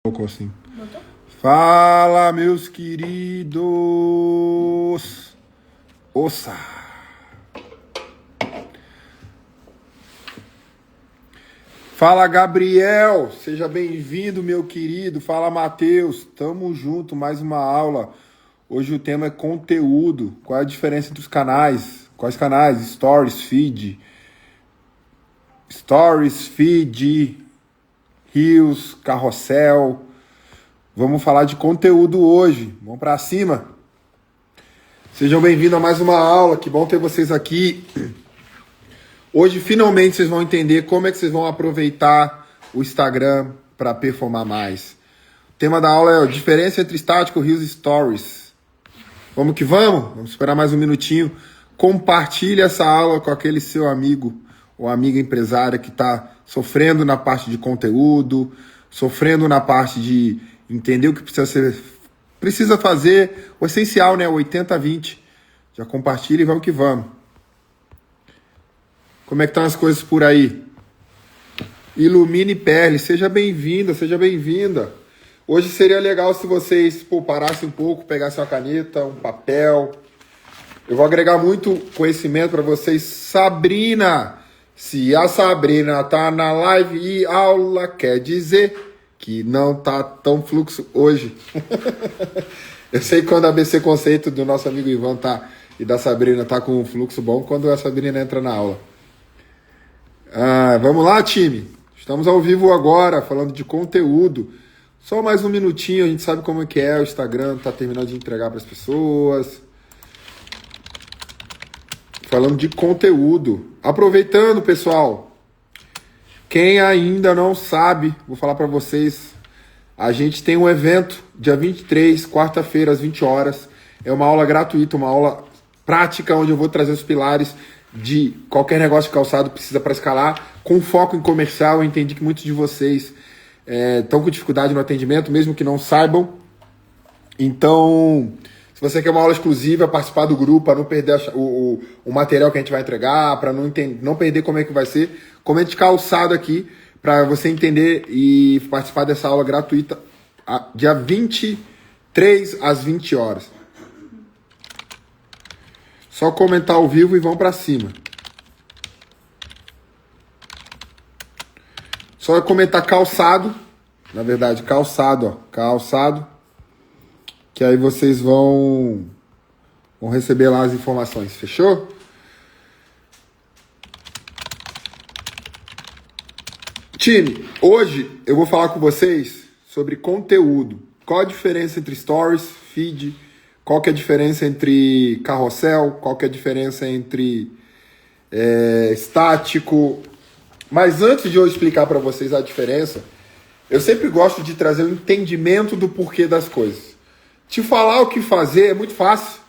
Colocou assim. Fala, meus queridos. Ouça. Fala, Gabriel. Seja bem-vindo, meu querido. Fala, Matheus. Tamo junto, mais uma aula. Hoje o tema é conteúdo. Qual é a diferença entre os canais? Quais canais? Stories, feed, Reels, carrossel. Vamos falar de conteúdo hoje. Vamos pra cima. Sejam bem-vindos a mais uma aula. Que bom ter vocês aqui. Hoje, finalmente, vocês vão entender como é que vocês vão aproveitar o Instagram para performar mais. O tema da aula é a diferença entre estático, Reels e Stories. Vamos que vamos? Vamos esperar mais um minutinho. Compartilhe essa aula com aquele seu amigo ou amiga empresária que está sofrendo na parte de conteúdo, sofrendo na parte de entender o que precisa fazer, o essencial, né? O 80-20. Já compartilha e vamos que vamos. Como é que estão as coisas por aí? Ilumine Perle, seja bem-vinda, seja bem-vinda. Hoje seria legal se vocês parassem um pouco, pegassem uma caneta, um papel. Eu vou agregar muito conhecimento para vocês. Sabrina, se a Sabrina tá na live e aula, quer dizer que não tá tão fluxo hoje. Eu sei que quando a ABC Conceito do nosso amigo Ivan e da Sabrina tá com um fluxo bom, quando a Sabrina entra na aula. Vamos lá, time. Estamos ao vivo agora, falando de conteúdo. Só mais um minutinho, a gente sabe como é que é. O Instagram tá terminando de entregar para as pessoas. Falando de conteúdo. Aproveitando, pessoal. Quem ainda não sabe, vou falar para vocês. A gente tem um evento dia 23, quarta-feira, às 20 horas. É uma aula gratuita, uma aula prática, onde eu vou trazer os pilares de qualquer negócio de calçado precisa para escalar, com foco em comercial. Eu entendi que muitos de vocês estão com dificuldade no atendimento, mesmo que não saibam. Então, se você quer uma aula exclusiva, participar do grupo, para não perder o material que a gente vai entregar, para não perder como é que vai ser, comente calçado aqui, para você entender e participar dessa aula gratuita, dia 23 às 20 horas. Só comentar ao vivo e vão para cima. Só comentar calçado. Na verdade, calçado, ó. Calçado. Que aí vocês vão receber lá as informações. Fechou? Time, hoje eu vou falar com vocês sobre conteúdo. Qual a diferença entre stories, feed, qual que é a diferença entre carrossel, qual que é a diferença entre estático. Mas antes de eu explicar para vocês a diferença, eu sempre gosto de trazer um entendimento do porquê das coisas. Te falar o que fazer é muito fácil.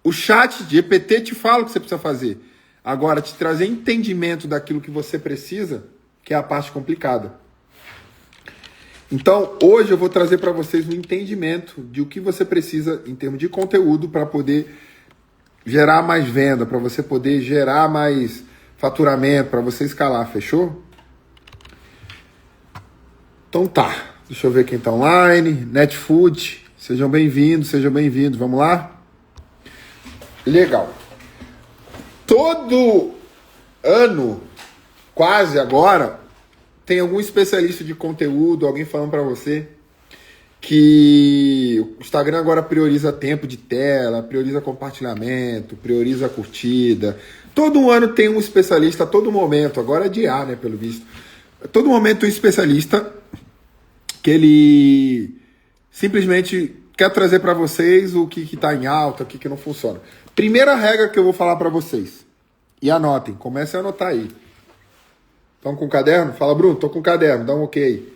O chat de GPT te fala o que você precisa fazer. Agora, te trazer entendimento daquilo que você precisa, que é a parte complicada. Então, hoje eu vou trazer para vocês um entendimento de o que você precisa em termos de conteúdo para poder gerar mais venda, para você poder gerar mais faturamento, para você escalar, fechou? Então tá, deixa eu ver quem tá online. Netfood, sejam bem-vindos, vamos lá? Legal. Todo ano, quase agora, tem algum especialista de conteúdo, alguém falando para você que o Instagram agora prioriza tempo de tela, prioriza compartilhamento, prioriza curtida. Todo ano tem um especialista, a todo momento, agora é de IA, né, pelo visto. A todo momento tem um especialista que ele simplesmente quer trazer para vocês o que está em alta, o que não funciona. Primeira regra que eu vou falar para vocês, e anotem, comecem a anotar aí. Estão com caderno? Fala, Bruno, tô com caderno, dá um ok.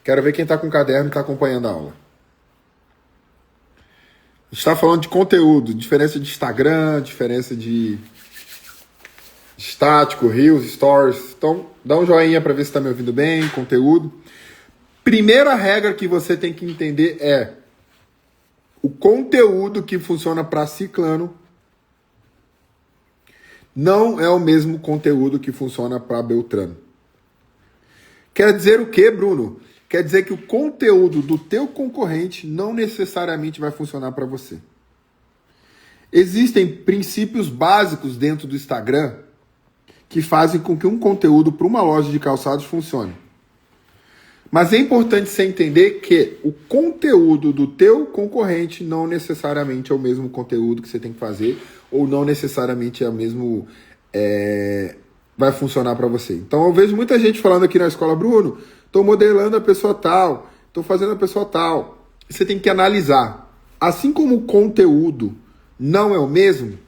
Quero ver quem está com caderno e está acompanhando a aula. A gente está falando de conteúdo, diferença de Instagram, diferença de estático, Reels, Stories. Então, dá um joinha para ver se está me ouvindo bem, conteúdo. Primeira regra que você tem que entender é o conteúdo que funciona para ciclano não é o mesmo conteúdo que funciona para Beltrano. Quer dizer o quê, Bruno? quer dizer que o conteúdo do teu concorrente não necessariamente vai funcionar para você. Existem princípios básicos dentro do Instagram que fazem com que um conteúdo para uma loja de calçados funcione. Mas é importante você entender que o conteúdo do teu concorrente não necessariamente é o mesmo conteúdo que você tem que fazer, ou não necessariamente é o mesmo... vai funcionar para você. Então eu vejo muita gente falando aqui na escola, Bruno, estou modelando a pessoa tal, estou fazendo a pessoa tal. Você tem que analisar. Assim como o conteúdo não é o mesmo,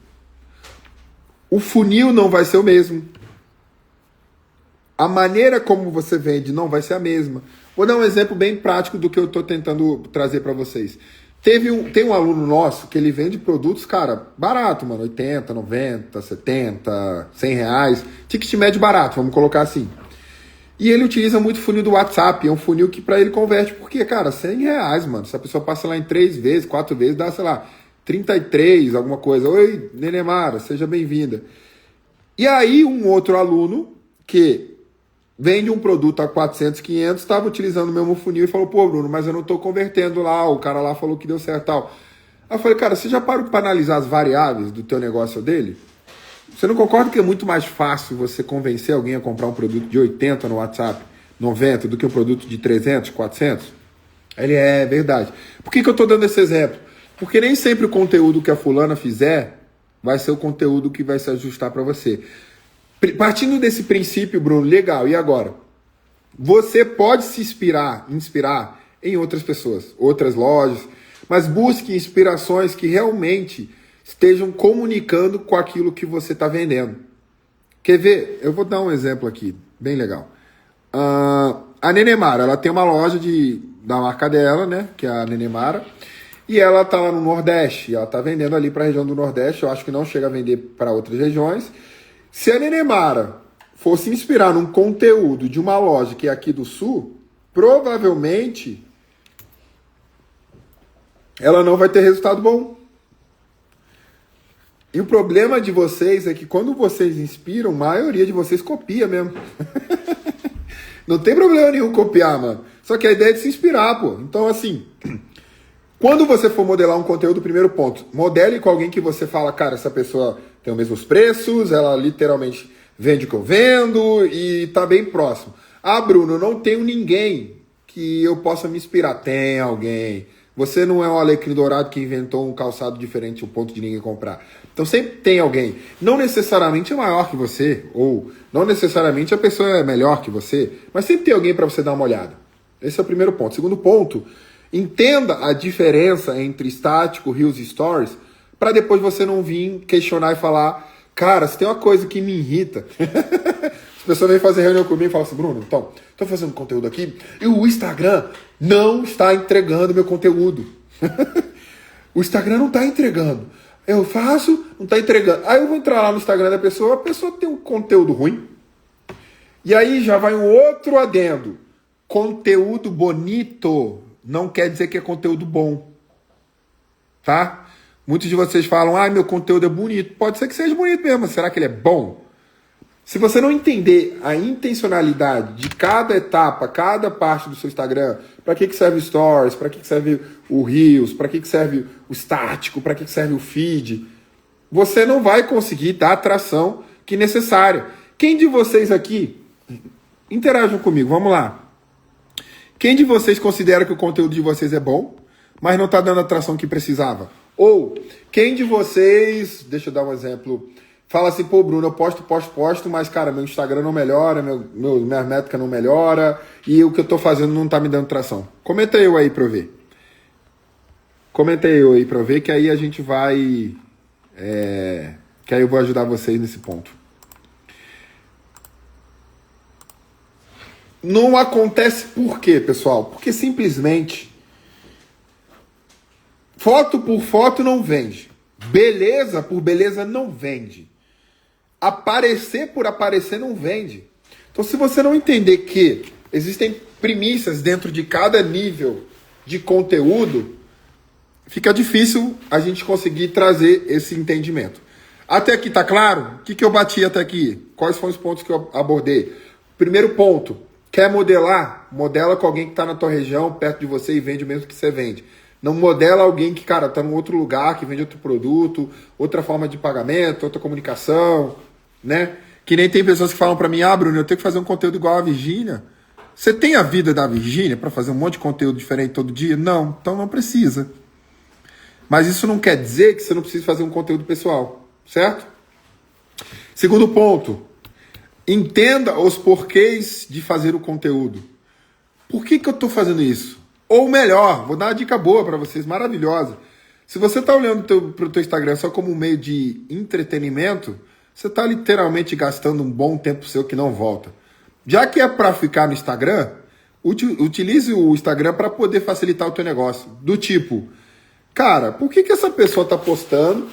o funil não vai ser o mesmo. A maneira como você vende não vai ser a mesma. Vou dar um exemplo bem prático do que eu estou tentando trazer para vocês. Tem um aluno nosso que ele vende produtos, cara, barato, mano, 80, 90, 70, 100 reais. Ticket médio barato, vamos colocar assim. E ele utiliza muito funil do WhatsApp. É um funil que para ele converte, porque, cara, 100 reais, mano. Se a pessoa passa lá em 3 vezes, 4 vezes, dá, sei lá, 33, alguma coisa. Oi, Nenemara, seja bem-vinda. E aí um outro aluno que vende um produto a 400, 500, estava utilizando o mesmo funil e falou, pô, Bruno, mas eu não estou convertendo lá, o cara lá falou que deu certo e tal. Aí eu falei, cara, você já parou para analisar as variáveis do teu negócio dele? Você não concorda que é muito mais fácil você convencer alguém a comprar um produto de 80 no WhatsApp, 90, do que um produto de 300, 400? Ele é verdade. Por que eu estou dando esse exemplo? Porque nem sempre o conteúdo que a fulana fizer vai ser o conteúdo que vai se ajustar para você. Partindo desse princípio, Bruno, legal, e agora? Você pode se inspirar em outras pessoas, outras lojas, mas busque inspirações que realmente estejam comunicando com aquilo que você está vendendo. Quer ver? Eu vou dar um exemplo aqui, bem legal. A Nenemara, ela tem uma loja da marca dela, né, que é a Nenemara, e ela está lá no Nordeste, ela está vendendo ali para a região do Nordeste, eu acho que não chega a vender para outras regiões. Se a Nenemara fosse inspirar num conteúdo de uma loja que é aqui do Sul, provavelmente ela não vai ter resultado bom. E o problema de vocês é que quando vocês inspiram, a maioria de vocês copia mesmo. Não tem problema nenhum copiar, mano. Só que a ideia é de se inspirar, pô. Então, assim, quando você for modelar um conteúdo, primeiro ponto, modele com alguém que você fala, cara, essa pessoa tem os mesmos preços, ela literalmente vende o que eu vendo e tá bem próximo. Ah, Bruno, eu não tenho ninguém que eu possa me inspirar. Tem alguém. Você não é um alecrim dourado que inventou um calçado diferente, o ponto de ninguém comprar. Então sempre tem alguém. Não necessariamente é maior que você, ou não necessariamente a pessoa é melhor que você, mas sempre tem alguém para você dar uma olhada. Esse é o primeiro ponto. Segundo ponto, entenda a diferença entre estático, reels e stories, para depois você não vir questionar e falar, cara, se tem uma coisa que me irrita. As pessoas vêm fazer reunião comigo e falam assim, Bruno, então, estou fazendo conteúdo aqui e o Instagram não está entregando meu conteúdo. O Instagram não está entregando. Eu faço, não está entregando. Aí eu vou entrar lá no Instagram da pessoa, a pessoa tem um conteúdo ruim. E aí já vai um outro adendo. Conteúdo bonito não quer dizer que é conteúdo bom. Tá? Muitos de vocês falam, meu conteúdo é bonito. Pode ser que seja bonito mesmo, mas será que ele é bom? Se você não entender a intencionalidade de cada etapa, cada parte do seu Instagram, para que serve o Stories, para que serve o Reels, para que serve o estático, para que serve o feed, você não vai conseguir dar a atração que é necessária. Quem de vocês aqui, interajam comigo, vamos lá. Quem de vocês considera que o conteúdo de vocês é bom, mas não está dando a atração que precisava? Ou quem de vocês, deixa eu dar um exemplo, fala assim, pô, Bruno, eu posto, mas, cara, meu Instagram não melhora, minha métrica não melhora, e o que eu tô fazendo não tá me dando tração. Comenta eu aí pra eu ver. Comenta eu aí pra eu ver, que aí a gente vai... que aí eu vou ajudar vocês nesse ponto. Não acontece por quê, pessoal? Porque simplesmente foto por foto não vende. Beleza por beleza não vende. Aparecer por aparecer não vende. Então, se você não entender que existem premissas dentro de cada nível de conteúdo, fica difícil a gente conseguir trazer esse entendimento. Até aqui tá claro? O que eu bati até aqui? Quais foram os pontos que eu abordei? Primeiro ponto, Quer modelar? Modela com alguém que está na tua região, perto de você e vende o mesmo que você vende. Não modela alguém que, cara, está em outro lugar, que vende outro produto, outra forma de pagamento, outra comunicação, né? Que nem tem pessoas que falam para mim, Bruno, eu tenho que fazer um conteúdo igual a Virgínia. Você tem a vida da Virgínia para fazer um monte de conteúdo diferente todo dia? Não, então não precisa. Mas isso não quer dizer que você não precisa fazer um conteúdo pessoal, certo? Segundo ponto, entenda os porquês de fazer o conteúdo. Por que eu estou fazendo isso? Ou melhor, vou dar uma dica boa para vocês, maravilhosa. Se você está olhando para o teu Instagram só como um meio de entretenimento, você está literalmente gastando um bom tempo seu que não volta. Já que é para ficar no Instagram, utilize o Instagram para poder facilitar o teu negócio. Do tipo, cara, por que essa pessoa está postando?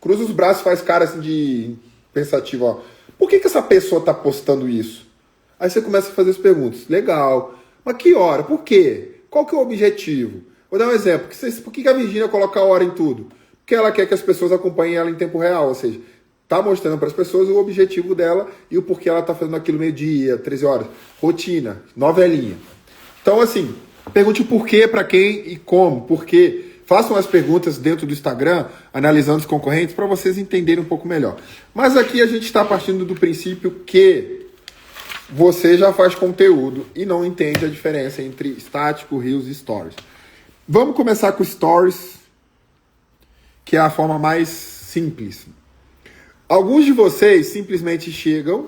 Cruza os braços, faz cara assim de pensativo, ó. Por que essa pessoa está postando isso? Aí você começa a fazer as perguntas. Legal. Mas que hora? Por quê? Qual que é o objetivo? Vou dar um exemplo. Por que a Virgínia coloca a hora em tudo? Porque ela quer que as pessoas acompanhem ela em tempo real. Ou seja, está mostrando para as pessoas o objetivo dela e o porquê ela está fazendo aquilo meio-dia, 13 horas. Rotina, novelinha. Então, assim, pergunte o porquê, para quem e como. Por quê? Façam as perguntas dentro do Instagram, analisando os concorrentes, para vocês entenderem um pouco melhor. Mas aqui a gente está partindo do princípio que você já faz conteúdo e não entende a diferença entre estático, Reels e Stories. Vamos começar com Stories, que é a forma mais simples. Alguns de vocês simplesmente chegam,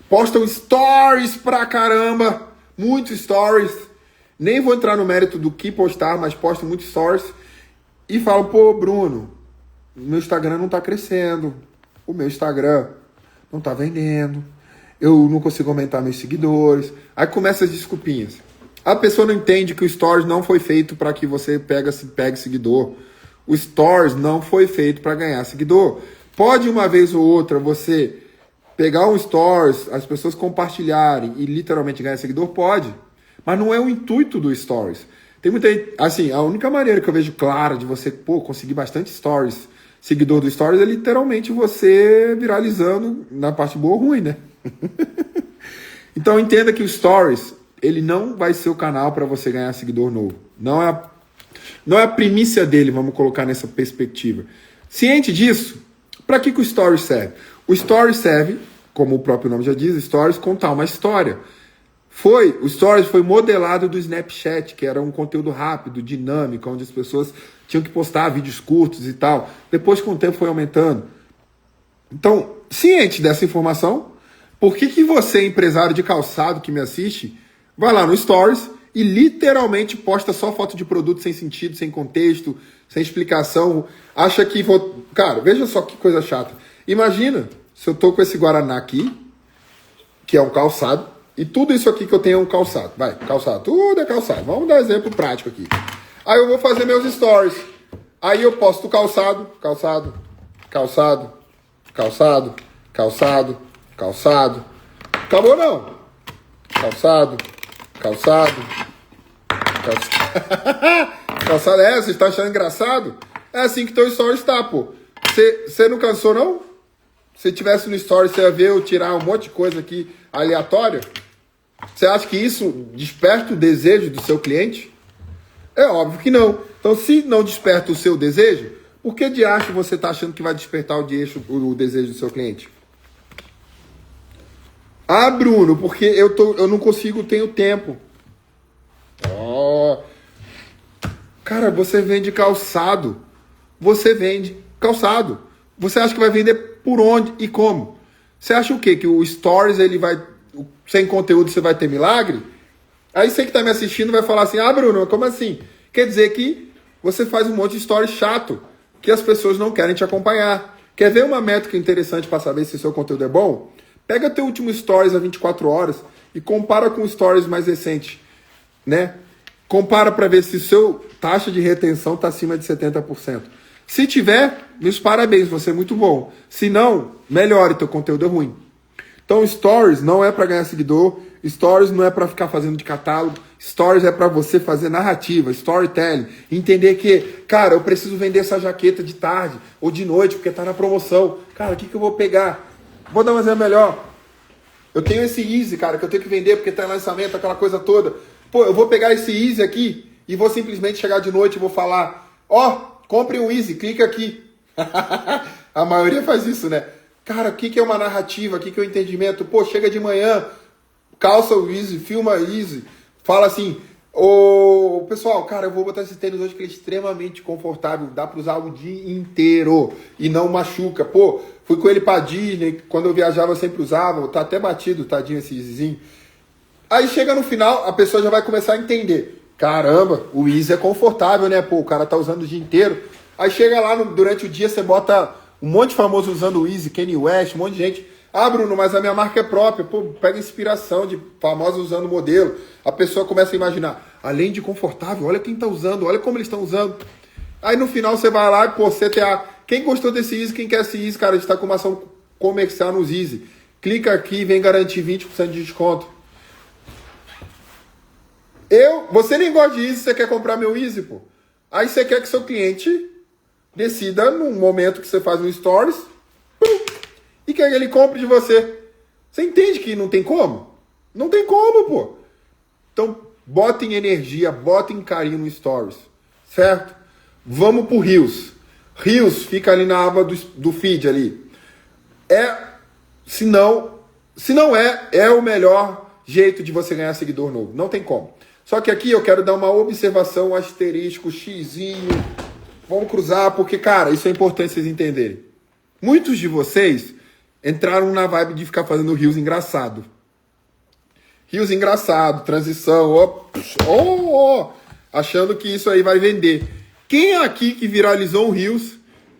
postam Stories pra caramba, muitos Stories. Nem vou entrar no mérito do que postar, mas postam muitos Stories. E falam, pô, Bruno, meu Instagram não tá crescendo, o meu Instagram não tá vendendo, eu não consigo aumentar meus seguidores. Aí começa as desculpinhas. A pessoa não entende que o Stories não foi feito para que você pegue seguidor. O Stories não foi feito para ganhar seguidor. Pode uma vez ou outra você pegar um Stories, as pessoas compartilharem e literalmente ganhar seguidor? Pode. Mas não é o intuito do Stories. Tem muita gente, assim, a única maneira que eu vejo clara de você, conseguir bastante Stories, seguidor do Stories, é literalmente você viralizando na parte boa ou ruim, né? Então entenda que o Stories, ele não vai ser o canal para você ganhar seguidor novo. Não é a primícia dele, vamos colocar nessa perspectiva. Ciente disso, para que o Stories serve? O Stories serve, como o próprio nome já diz, Stories, contar uma história. O Stories foi modelado do Snapchat, que era um conteúdo rápido, dinâmico, onde as pessoas tinham que postar vídeos curtos e tal. Depois, com o tempo, foi aumentando. Então, ciente dessa informação, por que você, empresário de calçado que me assiste, vai lá no Stories e literalmente posta só foto de produto sem sentido, sem contexto, sem explicação, acha que vou... Cara, veja só que coisa chata. Imagina se eu tô com esse Guaraná aqui, que é um calçado, e tudo isso aqui que eu tenho é um calçado. Vai, calçado, tudo é calçado. Vamos dar um exemplo prático aqui. Aí eu vou fazer meus stories. Aí eu posto calçado, calçado, calçado, calçado, calçado, calçado. Acabou não? Calçado, calçado, calçado. Calçado vocês estão achando engraçado? É assim que teu story está, pô. Você não cansou, não? Se tivesse no story, você ia ver eu tirar um monte de coisa aqui aleatória? Você acha que isso desperta o desejo do seu cliente? É óbvio que não. Então, se não desperta o seu desejo, por que de acho você está achando que vai despertar o desejo do seu cliente? Ah, Bruno, porque eu não consigo, tenho tempo. Cara, você vende calçado. Você vende calçado. Você acha que vai vender por onde e como? Você acha o quê? Que o Stories, ele vai... Sem conteúdo você vai ter milagre? Aí você que está me assistindo vai falar assim, ah, Bruno, como assim? Quer dizer que você faz um monte de stories chato, que as pessoas não querem te acompanhar. Quer ver uma métrica interessante para saber se o seu conteúdo é bom? Pega teu último stories há 24 horas e compara com stories mais recentes, né? Compara para ver se o seu taxa de retenção está acima de 70%. Se tiver, meus parabéns, você é muito bom. Se não, melhore, teu conteúdo é ruim. Então, Stories não é para ganhar seguidor, Stories não é para ficar fazendo de catálogo, Stories é para você fazer narrativa, storytelling, entender que, cara, eu preciso vender essa jaqueta de tarde ou de noite porque tá na promoção. Cara, o que eu vou pegar? Vou dar um exemplo melhor. Eu tenho esse Easy, cara, que eu tenho que vender porque tá em lançamento, aquela coisa toda. Pô, eu vou pegar esse Easy aqui e vou simplesmente chegar de noite e vou falar, compre um Easy, clica aqui. A maioria faz isso, né? Cara, o que é uma narrativa? O que é um entendimento? Pô, chega de manhã, calça o Easy, filma Easy, fala assim, pessoal, cara, eu vou botar esse tênis hoje que ele é extremamente confortável, dá pra usar o dia inteiro e não machuca. Pô, fui com ele pra Disney, quando eu viajava eu sempre usava, tá até batido, tadinho esse Easyzinho. Aí chega no final, a pessoa já vai começar a entender. Caramba, o Easy é confortável, né? Pô, o cara tá usando o dia inteiro. Aí chega lá, durante o dia, você bota um monte de famoso usando o Easy, Kanye West, um monte de gente. Bruno, mas a minha marca é própria. Pô, pega inspiração de famosos usando o modelo. A pessoa começa a imaginar, além de confortável, olha quem tá usando, olha como eles estão usando. Aí no final você vai lá e, pô, CTA. Quem gostou desse Easy, quem quer esse Easy, cara, a gente tá com uma ação comercial nos Easy. Clica aqui e vem garantir 20% de desconto. Você nem gosta de Easy, você quer comprar meu Easy, pô. Aí você quer que seu cliente decida num momento que você faz um stories e que ele compre de você. Você entende que não tem como? Não tem como, pô. Então, botem energia, botem carinho no stories, certo? Vamos pro Reels. Reels fica ali na aba do feed ali. Se não é o melhor jeito de você ganhar seguidor novo. Não tem como. Só que aqui eu quero dar uma observação, um asterisco, xizinho. Vamos cruzar, porque, cara, isso é importante vocês entenderem. Muitos de vocês entraram na vibe de ficar fazendo Reels engraçado. Reels engraçado, transição, achando que isso aí vai vender. Quem é aqui que viralizou um Reels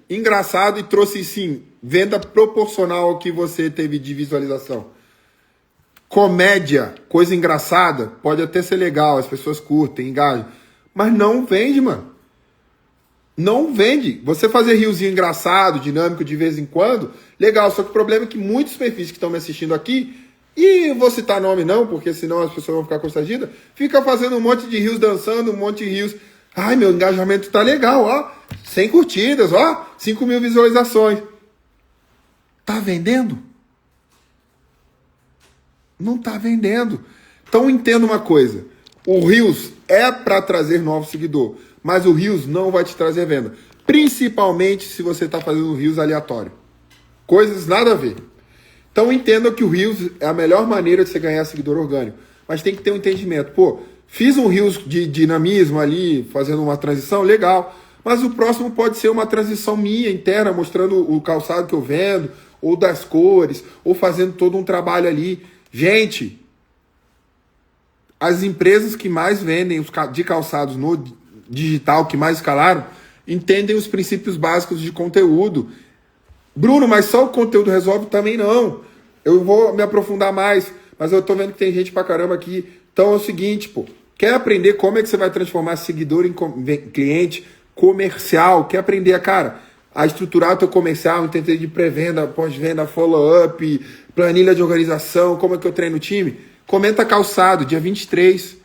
engraçado e trouxe, sim, venda proporcional ao que você teve de visualização? Comédia, coisa engraçada, pode até ser legal, as pessoas curtem, engajam, mas não vende, mano. Não vende. Você fazer riozinho engraçado, dinâmico de vez em quando, legal. Só que o problema é que muitos perfis que estão me assistindo aqui, e vou citar nome não, porque senão as pessoas vão ficar constrangidas, fica fazendo um monte de rios dançando, um monte de rios. Ai, meu engajamento tá legal, 100 curtidas, 5 mil visualizações. Tá vendendo? Não tá vendendo. Então entenda uma coisa. O Reels é para trazer novo seguidor, mas o Reels não vai te trazer venda. Principalmente se você está fazendo um Reels aleatório. Coisas nada a ver. Então entenda que o Reels é a melhor maneira de você ganhar seguidor orgânico. Mas tem que ter um entendimento. Pô, fiz um Reels de dinamismo ali, fazendo uma transição, legal. Mas o próximo pode ser uma transição minha, interna, mostrando o calçado que eu vendo, ou das cores, ou fazendo todo um trabalho ali. Gente, as empresas que mais vendem de calçados no digital, que mais escalaram, entendem os princípios básicos de conteúdo. Bruno, mas só o conteúdo resolve? Também não. Eu vou me aprofundar mais, mas eu tô vendo que tem gente pra caramba aqui. Então é o seguinte, pô, quer aprender como é que você vai transformar seguidor em cliente comercial? Quer aprender, a estruturar o teu comercial, entender de pré-venda, pós-venda, follow-up, planilha de organização, como é que eu treino o time? Comenta calçado, dia 23,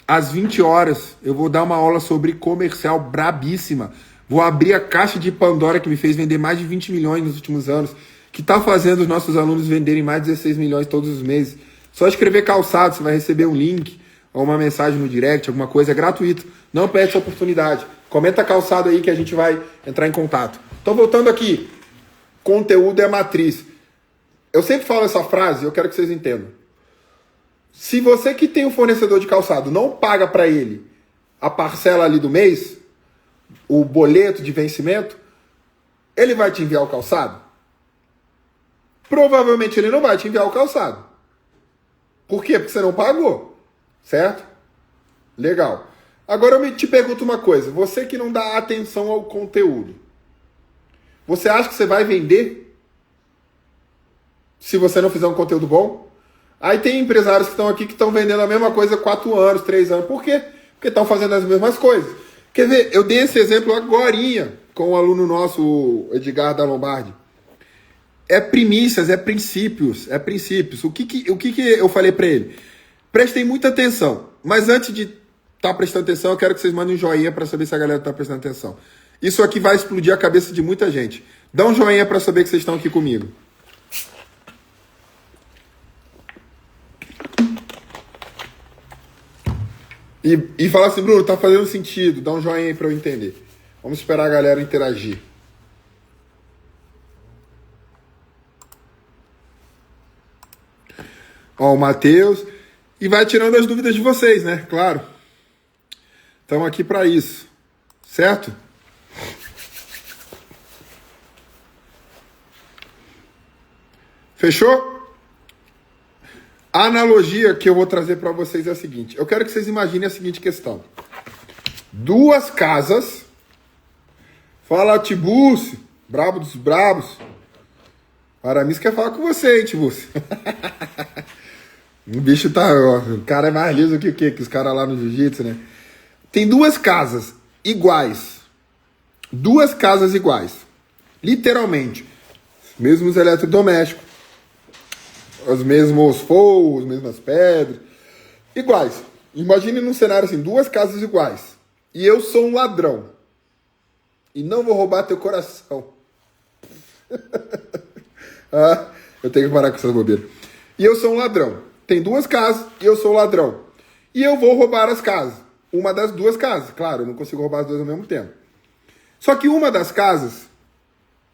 às 20 horas, eu vou dar uma aula sobre comercial brabíssima. Vou abrir a caixa de Pandora que me fez vender mais de 20 milhões nos últimos anos, que está fazendo os nossos alunos venderem mais de 16 milhões todos os meses. Só escrever calçado, você vai receber um link ou uma mensagem no direct, alguma coisa, é gratuito. Não perde essa oportunidade. Comenta calçado aí que a gente vai entrar em contato. Então, voltando aqui, conteúdo é a matriz. Eu sempre falo essa frase, eu quero que vocês entendam. Se você que tem um fornecedor de calçado não paga para ele a parcela ali do mês, o boleto de vencimento, ele vai te enviar o calçado? Provavelmente ele não vai te enviar o calçado. Por quê? Porque você não pagou. Certo? Legal. Agora eu te pergunto uma coisa. Você que não dá atenção ao conteúdo, você acha que você vai vender se você não fizer um conteúdo bom? Aí tem empresários que estão aqui que estão vendendo a mesma coisa há 4 anos, 3 anos. Por quê? Porque estão fazendo as mesmas coisas. Quer ver, eu dei esse exemplo agorinha com um aluno nosso, o Edgar da Lombardi. É primícias, é princípios, é princípios. O que eu falei para ele? Prestem muita atenção, mas antes de estar prestando atenção, eu quero que vocês mandem um joinha para saber se a galera está prestando atenção. Isso aqui vai explodir a cabeça de muita gente. Dá um joinha para saber que vocês estão aqui comigo. E fala assim, Bruno, tá fazendo sentido, dá um joinha aí pra eu entender. Vamos esperar a galera interagir. Ó, o Matheus. E vai tirando as dúvidas de vocês, né? Claro. Estamos aqui para isso. Certo? Fechou? A analogia que eu vou trazer para vocês é a seguinte. Eu quero que vocês imaginem a seguinte questão. Duas casas. Fala, Tiburcio. Brabo dos brabos. Aramis quer falar com você, hein, Tiburcio? O bicho tá... Ó, o cara é mais liso que o quê? Que os caras lá no jiu-jitsu, né? Tem duas casas iguais. Duas casas iguais. Literalmente. Mesmos eletrodomésticos. Os mesmos forros, as mesmas pedras. Iguais. Imagine num cenário assim, duas casas iguais. E eu sou um ladrão. E não vou roubar teu coração. Ah, eu tenho que parar com essas bobeiras. E eu sou um ladrão. Tem duas casas e eu sou um ladrão. E eu vou roubar as casas. Uma das duas casas. Claro, eu não consigo roubar as duas ao mesmo tempo. Só que uma das casas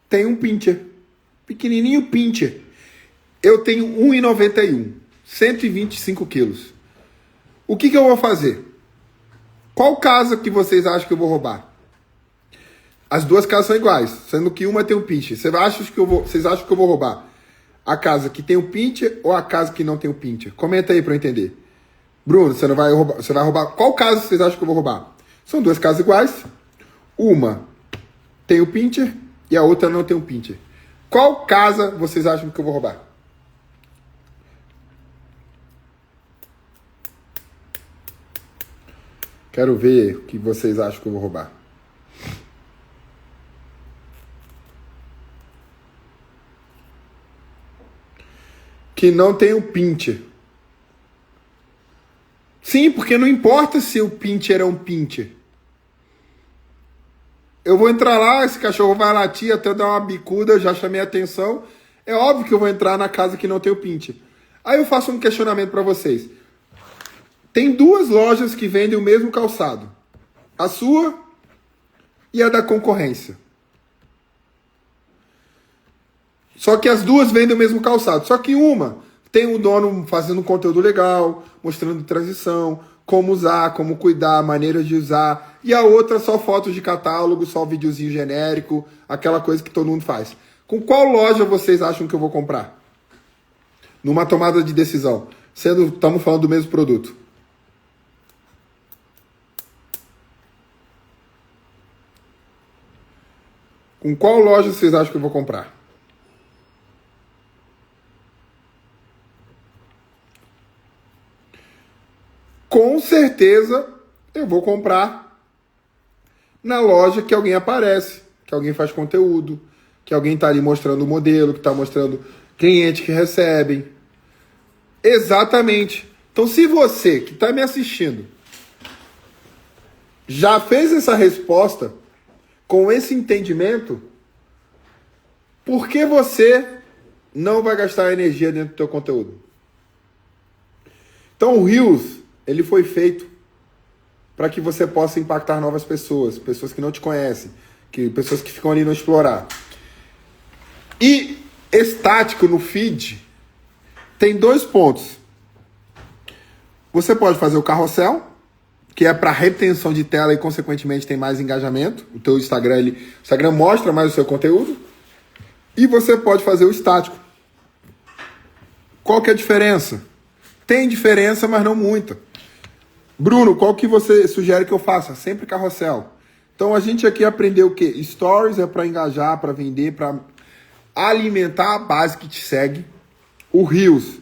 tem um pincher. Pequenininho pincher. Eu tenho 1,91. 125 quilos. O que eu vou fazer? Qual casa que vocês acham que eu vou roubar? As duas casas são iguais, sendo que uma tem um pincher. Vocês acham que eu vou roubar a casa que tem o pincher ou a casa que não tem o pincher? Comenta aí para eu entender. Bruno, você vai roubar... Qual casa vocês acham que eu vou roubar? São duas casas iguais. Uma tem o pincher e a outra não tem o pincher. Qual casa vocês acham que eu vou roubar? Quero ver o que vocês acham que eu vou roubar. Que não tem o pincher. Sim, porque não importa se o pincher é um pincher. Eu vou entrar lá, esse cachorro vai latir até dar uma bicuda, eu já chamei a atenção. É óbvio que eu vou entrar na casa que não tem o pincher. Aí eu faço um questionamento para vocês. Tem duas lojas que vendem o mesmo calçado. A sua e a da concorrência. Só que as duas vendem o mesmo calçado. Só que uma tem um dono fazendo um conteúdo legal, mostrando transição, como usar, como cuidar, maneiras de usar. E a outra só fotos de catálogo, só videozinho genérico, aquela coisa que todo mundo faz. Com qual loja vocês acham que eu vou comprar? Numa tomada de decisão. Estamos falando do mesmo produto. Com qual loja vocês acham que eu vou comprar? Com certeza eu vou comprar na loja que alguém aparece, que alguém faz conteúdo, que alguém está ali mostrando o modelo, que está mostrando cliente que recebem. Exatamente. Então, se você que está me assistindo já fez essa resposta com esse entendimento, por que você não vai gastar energia dentro do teu conteúdo? Então, o Reels, ele foi feito para que você possa impactar novas pessoas, pessoas que não te conhecem, pessoas que ficam ali no explorar. E estático no feed tem dois pontos. Você pode fazer o carrossel, que é para retenção de tela e, consequentemente, tem mais engajamento. O teu Instagram, o Instagram mostra mais o seu conteúdo. E você pode fazer o estático. Qual que é a diferença? Tem diferença, mas não muita. Bruno, qual que você sugere que eu faça? Sempre carrossel. Então, a gente aqui aprendeu o quê? Stories é para engajar, para vender, para alimentar a base que te segue. O Reels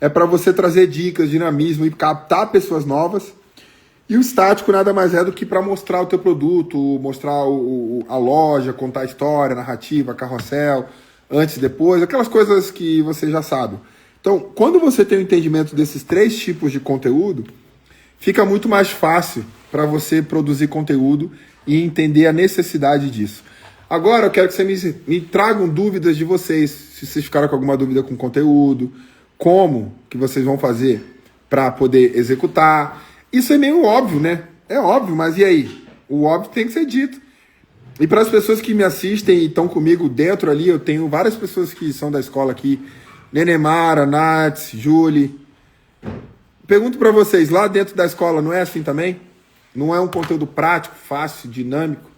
é para você trazer dicas, dinamismo e captar pessoas novas. E o estático nada mais é do que para mostrar o teu produto, mostrar a loja, contar a história, narrativa, carrossel, antes e depois, aquelas coisas que você já sabe. Então, quando você tem o entendimento desses três tipos de conteúdo, fica muito mais fácil para você produzir conteúdo e entender a necessidade disso. Agora, eu quero que você me tragam dúvidas de vocês, se vocês ficaram com alguma dúvida com conteúdo, como que vocês vão fazer para poder executar. Isso é meio óbvio, né? É óbvio, mas e aí? O óbvio tem que ser dito. E para as pessoas que me assistem e estão comigo dentro ali, eu tenho várias pessoas que são da escola aqui, Nenemara, Nats, Julie. Pergunto para vocês, lá dentro da escola não é assim também? Não é um conteúdo prático, fácil, dinâmico?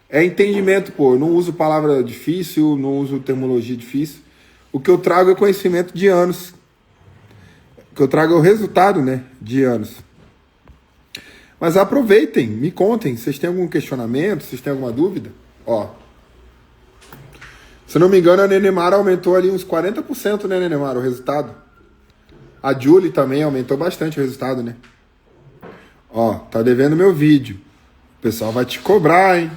É entendimento, pô. Eu não uso palavra difícil, não uso terminologia difícil. O que eu trago é conhecimento de anos. O que eu trago é o resultado, né, de anos. Mas aproveitem, me contem. Vocês têm algum questionamento? Vocês têm alguma dúvida? Ó. Se não me engano, a Nenemara aumentou ali uns 40%, né, Nenemara, o resultado. A Julie também aumentou bastante o resultado, né? Ó, tá devendo meu vídeo. O pessoal vai te cobrar, hein?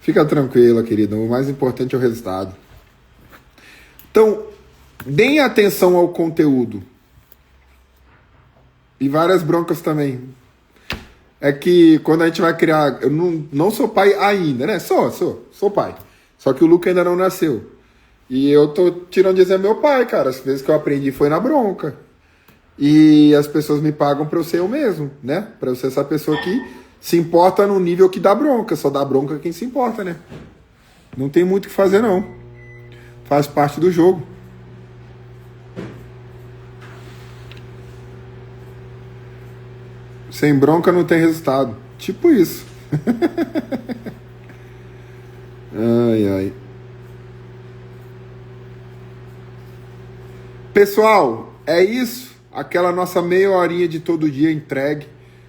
Fica tranquila, querido. O mais importante é o resultado. Então, deem atenção ao conteúdo. E várias broncas também. É que quando a gente vai criar... Eu não sou pai ainda, né? Sou pai. Só que o Luca ainda não nasceu. E eu tô tirando de exemplo meu pai, cara. As vezes que eu aprendi foi na bronca. E as pessoas me pagam pra eu ser eu mesmo, né? Pra eu ser essa pessoa que se importa no nível que dá bronca. Só dá bronca quem se importa, né? Não tem muito o que fazer, não. Faz parte do jogo. Sem bronca não tem resultado. Tipo isso. Ai, ai. Pessoal, é isso. Aquela nossa meia horinha de todo dia entregue.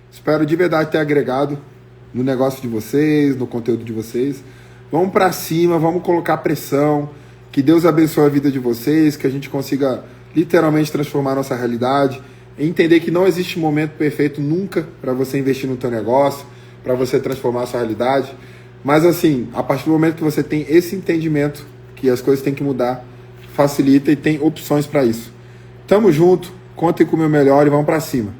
Espero de verdade ter agregado no negócio de vocês, no conteúdo de vocês. Vamos pra cima, vamos colocar pressão. Que Deus abençoe a vida de vocês, que a gente consiga literalmente transformar a nossa realidade. Entender que não existe momento perfeito nunca para você investir no teu negócio, para você transformar a sua realidade. Mas assim, a partir do momento que você tem esse entendimento que as coisas têm que mudar, facilita e tem opções para isso. Tamo junto, contem com o meu melhor e vamos para cima.